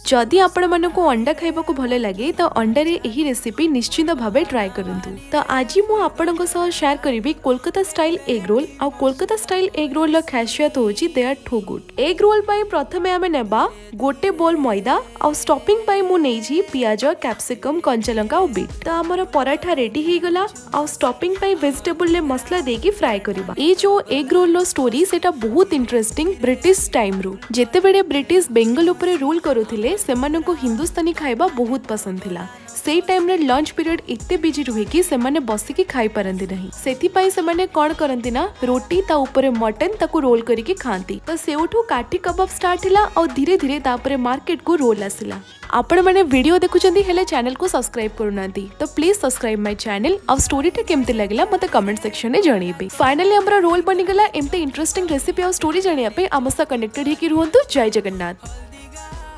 जदि आपण मानक अंडा खाइबाकू भल लगे तो अंडारे एही रेसिपी निश्चित भावे ट्राई करंतु। तो आज मु आपणक सह शेयर करिवि कोलकाता स्टाइल एग रोल। आ कोलकाता स्टाइल एग रोल खासियत होची they are too good. Egg roll पई प्रथमे आमे नेबा गोटे बोल मैदा आ स्टफिंग पई मु नेजी पियाज कैप्सिकम कंचा लंका और बीट। तो हमर पराठा रेडी हे गला। आ स्टफिंग पई वेजिटेबल ले मसला देकी फ्राई करिबा। ए जो एग रोल लो स्टोरी सेटा बहुत इंटरेस्टिंग ब्रिटिश टाइम रू। जेते बेडे ब्रिटिश बेंगल ऊपर रूल करूथिले सेमाननको हिंदुस्तानी खाइबा बहुत पसंद थिला। से टाइम रे लंच पीरियड इत्ते बिजी रुहे कि सेमाने बसिकी खाई पारंती नहीं। सेथि पई सेमाने कोन करंती ना रोटी ता ऊपर मटन ताकू रोल करिके खांती। तो सेउठू काठी कबाब स्टार्ट हिला और धीरे धीरे तापरे मार्केट को रोल आसिला। आपण माने वीडियो देखुचंदी हेले चैनल को सब्सक्राइब करूनांती तो प्लीज सब्सक्राइब माय चैनल। अब स्टोरी टा केमते लागला मते कमेंट सेक्शन में जणीबे। फाइनली हमरा रोल बनी गला। एमते इंटरेस्टिंग रेसिपी और स्टोरी जानिया पे आमसा कनेक्टेड हे कि रुहंतु। जय जगन्नाथ।